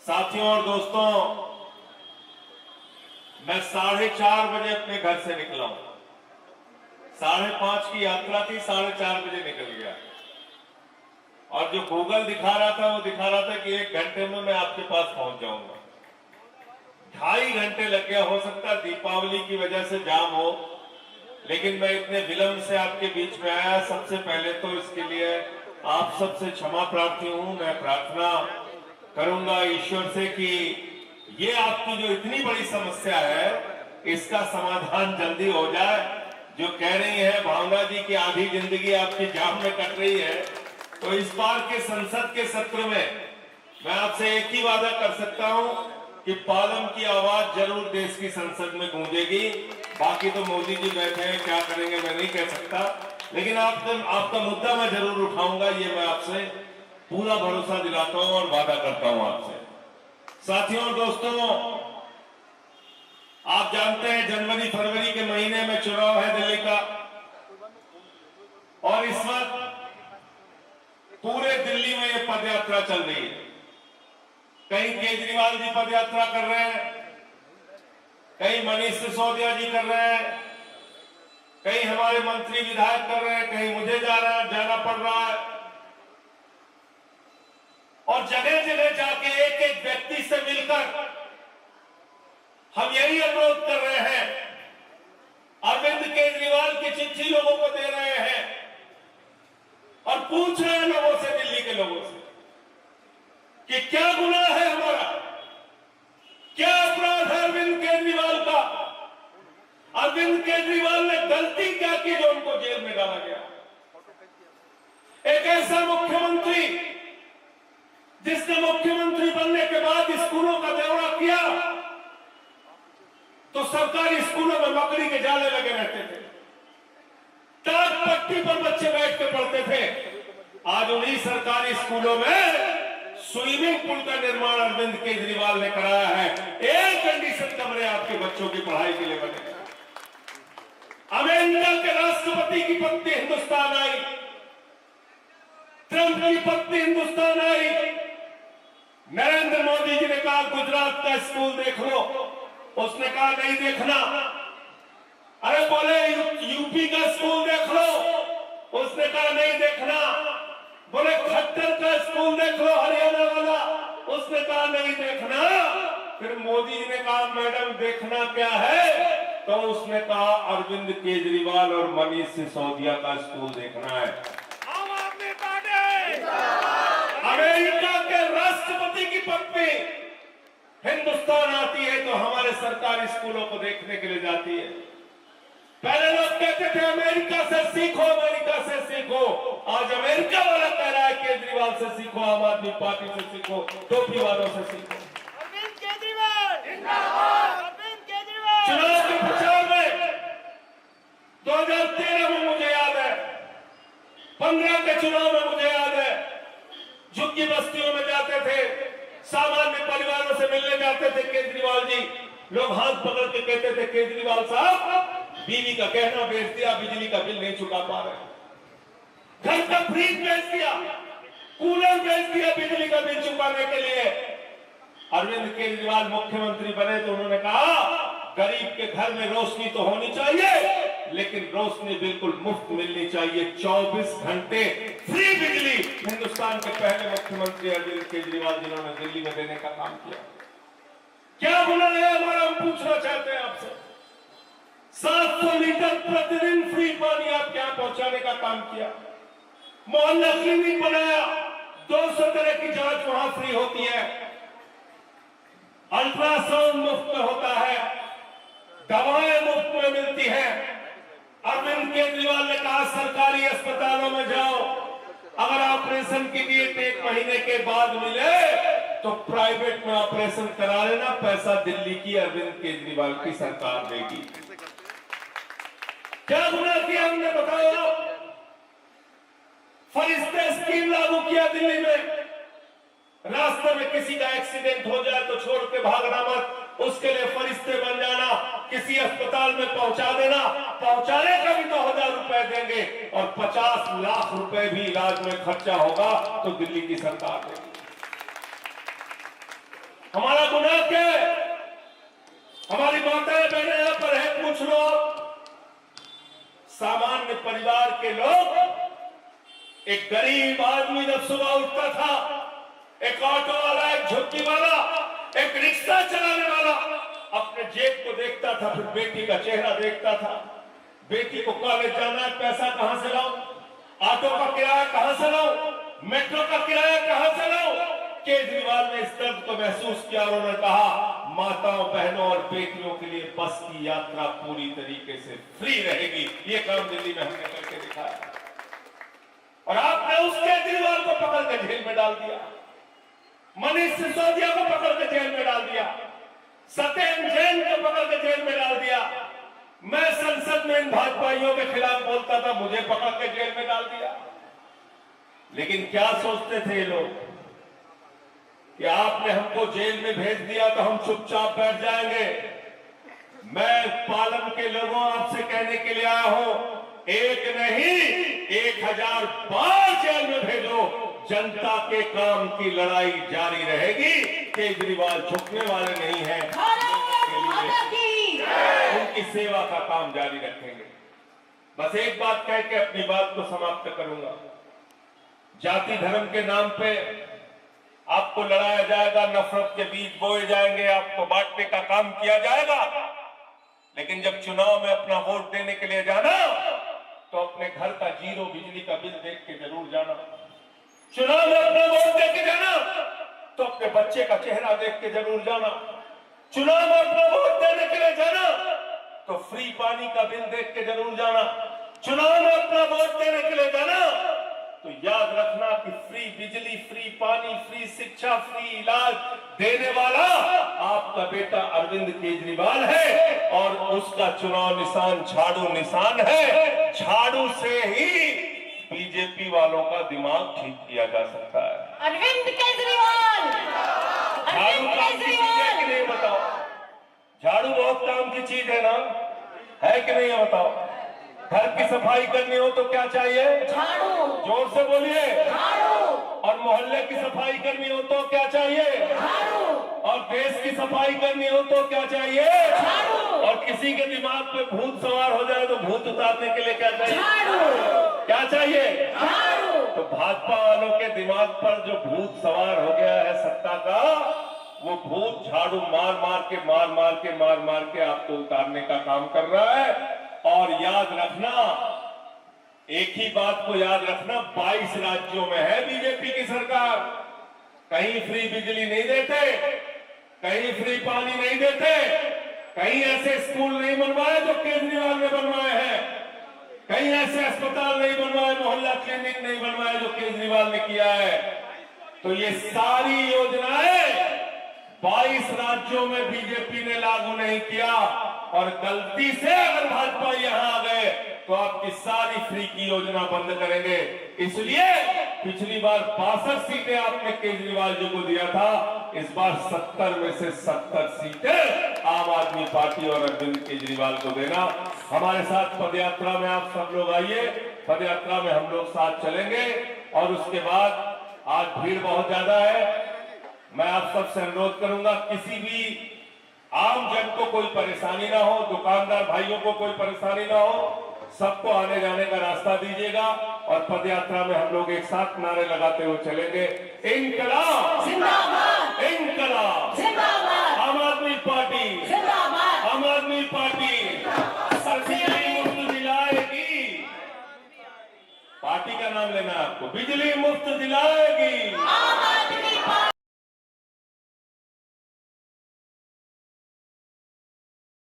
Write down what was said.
साथियों और दोस्तों, मैं 4:30 बजे अपने घर से निकला हूं। 5:30 की यात्रा थी, 4:30 बजे निकल गया। और जो गूगल दिखा रहा था वो दिखा रहा था कि 1 घंटे में मैं आपके पास पहुंच जाऊंगा। 2.5 घंटे लग गया। हो सकता है दीपावली की वजह से जाम हो, लेकिन मैं इतने विलंब से आपके बीच में आया। सबसे पहले तो इसके लिए आप सबसे क्षमा प्रार्थी हूं। मैं प्रार्थना करूंगा ईश्वर से कि ये आपकी जो इतनी बड़ी समस्या है इसका समाधान जल्दी हो जाए। जो कह रही है भावना जी की आधी जिंदगी आपकी जाम में कट रही है, तो इस बार के संसद के सत्र में मैं आपसे एक ही वादा कर सकता हूं कि पालम की आवाज जरूर देश की संसद में गूंजेगी। बाकी तो मोदी जी बैठे हैं, क्या करेंगे मैं नहीं कह सकता, लेकिन आपका मुद्दा मैं जरूर उठाऊंगा। ये मैं आपसे पूरा भरोसा दिलाता हूं और वादा करता हूं आपसे। साथियों और दोस्तों, आप जानते हैं जनवरी फरवरी के महीने में चुनाव है दिल्ली का, और इस वक्त पूरे दिल्ली में ये पदयात्रा चल रही है। कहीं केजरीवाल जी पदयात्रा कर रहे हैं, कहीं मनीष सिसोदिया जी कर रहे हैं, कहीं हमारे मंत्री विधायक कर रहे हैं, कहीं मुझे जाना पड़ रहा है। और जगह जगह जाके एक एक व्यक्ति से मिलकर हम यही अनुरोध कर रहे हैं, अरविंद केजरीवाल की चिट्ठी लोगों को दे रहे हैं और पूछ रहे हैं लोगों से, दिल्ली के लोगों से, कि क्या गुनाह है हमारा, क्या अपराध है अरविंद केजरीवाल का, अरविंद केजरीवाल ने गलती क्या की जो उनको जेल में डाला गया। एक ऐसा मुख्यमंत्री जिसने मुख्यमंत्री बनने के बाद स्कूलों का दौरा किया तो सरकारी स्कूलों में मकड़ी के जाले लगे रहते थे, टाट पट्टी पर बच्चे बैठ के पढ़ते थे। आज उन्हीं सरकारी स्कूलों में स्विमिंग पूल का निर्माण अरविंद केजरीवाल ने कराया है। एयर कंडीशन कमरे आपके बच्चों की पढ़ाई के लिए बने। अमेरिका के राष्ट्रपति की पत्नी हिंदुस्तान आई, ट्रंप की पत्नी हिंदुस्तान आई। नरेंद्र मोदी जी ने कहा गुजरात का स्कूल देख लो, उसने कहा नहीं देखना। अरे बोले यूपी का स्कूल देख लो, उसने कहा नहीं देखना। बोले खट्टर का स्कूल देख लो हरियाणा वाला, उसने कहा नहीं देखना। फिर मोदी जी ने कहा मैडम देखना क्या है, तो उसने कहा अरविंद केजरीवाल और मनीष सिसोदिया का स्कूल देखना है। आम आदमी पार्टी, अमेरिका के राष्ट्रपति की पत्नी हिंदुस्तान आती है तो हमारे सरकारी स्कूलों को देखने के लिए जाती है। पहले लोग कहते थे अमेरिका से सीखो, अमेरिका से सीखो। आज अमेरिका वाला कह रहा है केजरीवाल से सीखो, आम आदमी पार्टी से सीखो, टोपी वालों से सीखो। अरविंद केजरीवाल जिंदाबाद, अरविंद केजरीवाल। चुनाव के प्रचार में 2013 में मुझे याद है, 15 के चुनाव में मुझे याद है, झुग्गी बस्तियों में जाते थे, सामान्य परिवारों से मिलने जाते थे केजरीवाल जी। लोग हाथ पकड़ के कहते थे केजरीवाल साहब बीवी का गहना बेच दिया, बिजली का बिल नहीं चुका पा रहे, घर का फ्रिज बेच दिया, कूलर बेच दिया बिजली का बिल चुकाने के लिए। अरविंद केजरीवाल मुख्यमंत्री बने तो उन्होंने कहा गरीब के घर में रोशनी तो होनी चाहिए, लेकिन रोशनी बिल्कुल मुफ्त मिलनी चाहिए, 24 घंटे फ्री बिजली। हिंदुस्तान के पहले मुख्यमंत्री अरविंद केजरीवाल जिन्होंने दिल्ली में देने का काम किया। क्या गुनाह है हमारा, हम पूछना चाहते हैं आपसे। 700 लीटर प्रतिदिन फ्री पानी आपके यहां पहुंचाने का काम किया, मोहल्ला क्लिनिक बनाया, 200 तरह की जांच वहां फ्री होती है, अल्ट्रासाउंड मुफ्त में होता है, दवाएं मुफ्त में मिलती हैं। अरविंद केजरीवाल ने कहा सरकारी अस्पतालों में जाओ, अगर ऑपरेशन की डेट 1 महीने के बाद मिले तो प्राइवेट में ऑपरेशन करा लेना, पैसा दिल्ली की अरविंद केजरीवाल की सरकार देगी। क्या गुनाह किया हमने बताओ। फरिश्ते स्कीम लागू किया दिल्ली में, रास्ते में किसी का एक्सीडेंट हो जाए तो छोड़ के भागना मत, उसके लिए फरिश्ते बन जाना, किसी अस्पताल में पहुंचा देना, पहुंचाने का भी 2000 रुपए देंगे और 50 लाख रुपए भी इलाज में खर्चा होगा तो दिल्ली की सरकार देगी। हमारा गुनाह क्या है? हमारी माताएं बहनें यहां पर है, पूछ लो। सामान्य परिवार के लोग, एक गरीब आदमी जब सुबह उठता था, एक ऑटो वाला, एक झुग्गी वाला, एक रिक्शा चलाने वाला, अपने जेब को देखता था, फिर बेटी का चेहरा देखता था। बेटी को कॉलेज जाना है, पैसा कहां से लाऊं? ऑटो का किराया कहां से लाऊं? मेट्रो का किराया कहां से लाऊं? केजरीवाल ने इस दर्द को महसूस किया और उन्होंने कहा, माताओं, बहनों और बेटियों के लिए बस की यात्रा पूरी तरीके से फ्री रहेगी। ये काम दिल्ली में हमने करके दिखाया और आपने उस केजरीवाल को पकड़ के जेल में डाल दिया, मनीष सिसोदिया को पकड़ के जेल में डाल दिया, सत्येंद्र जैन को पकड़ के जेल में डाल दिया। मैं संसद में इन भाजपाइयों के खिलाफ बोलता था, मुझे पकड़ के जेल में डाल दिया। लेकिन क्या सोचते थे ये लोग कि आपने हमको जेल में भेज दिया तो हम चुपचाप बैठ जाएंगे। मैं पालन के लोगों आपसे कहने के लिए आया हूं, एक नहीं 1000 बार जेल में भेजो, जनता के काम की लड़ाई जारी रहेगी। केजरीवाल झुकने वाले नहीं हैं, उनकी सेवा का काम जारी रखेंगे। बस एक बात कह के अपनी बात को समाप्त करूंगा। जाति धर्म के नाम पे आपको लड़ाया जाएगा, नफरत के बीज बोए जाएंगे, आपको बांटने का काम किया जाएगा। लेकिन जब चुनाव में अपना वोट देने के लिए जाना, तो अपने घर का जीरो बिजली का बिल देख के जरूर जाना। चुनाव में अपना वोट दे के जाना, तो अपने बच्चे का चेहरा देख के जरूर जाना। चुनाव में अपना वोट देने के लिए जाना, तो फ्री पानी का बिल देख के जरूर जाना। चुनाव में अपना वोट देने के लिए जाना, तो याद रखना कि फ्री बिजली, फ्री पानी, फ्री शिक्षा, फ्री इलाज देने वाला आपका बेटा अरविंद केजरीवाल है और उसका चुनाव निशान झाड़ू निशान है। झाड़ू से ही बीजेपी वालों का दिमाग ठीक किया जा सकता है। अरविंद केजरीवाल, झाड़ू काम की चीज है कि नहीं बताओ? झाड़ू बहुत काम की चीज है ना, है कि नहीं? बताओ। घर की सफाई करनी हो तो क्या चाहिए? झाड़ू। जोर से बोलिए। झाड़ू। और मोहल्ले की सफाई करनी हो तो क्या चाहिए? झाड़ू। और देश की सफाई करनी हो तो क्या चाहिए? झाड़ू। और किसी के दिमाग पे भूत सवार हो जाए तो भूत उतारने के लिए क्या चाहिए? झाड़ू। क्या चाहिए? झाड़ू। तो भाजपा वालों के दिमाग पर जो भूत सवार हो गया है सत्ता का, वो भूत झाड़ू मार मार के आपको उतारने का काम कर रहा है। और याद रखना, एक ही बात को याद रखना, 22 राज्यों में है बीजेपी की सरकार। कहीं फ्री बिजली नहीं देते, कहीं फ्री पानी नहीं देते, कहीं ऐसे स्कूल नहीं बनवाए जो केजरीवाल ने बनवाए हैं, कहीं ऐसे अस्पताल नहीं बनवाए, मोहल्ला क्लिनिक नहीं बनवाए जो केजरीवाल ने किया है। तो ये सारी योजनाएं 22 राज्यों में बीजेपी ने लागू नहीं किया। और गलती से अगर भाजपा यहां आ गए तो आपकी सारी फ्री की योजना बंद करेंगे। इसलिए पिछली बार 62 सीटें आपने केजरीवाल जी को दिया था, इस बार 70 में से 70 सीटें आम आदमी पार्टी और अरविंद केजरीवाल को देना। हमारे साथ पदयात्रा में आप सब लोग आइए, पदयात्रा में हम लोग साथ चलेंगे। और उसके बाद आज भीड़ बहुत ज्यादा है, मैं आप सबसे अनुरोध करूंगा, किसी भी आम जन को कोई परेशानी ना हो, दुकानदार भाइयों को कोई परेशानी ना हो, सबको आने जाने का रास्ता दीजिएगा। और पदयात्रा में हम लोग एक साथ नारे लगाते हुए चलेंगे, इंकलाब जिंदाबाद, इंकलाब जिंदाबाद, आम आदमी पार्टी जिंदाबाद, आम आदमी पार्टी बिजली मुफ्त दिलाएगी। पार्टी का नाम लेना है आपको, बिजली मुफ्त दिलाएगी। आम आदमी पार्टी।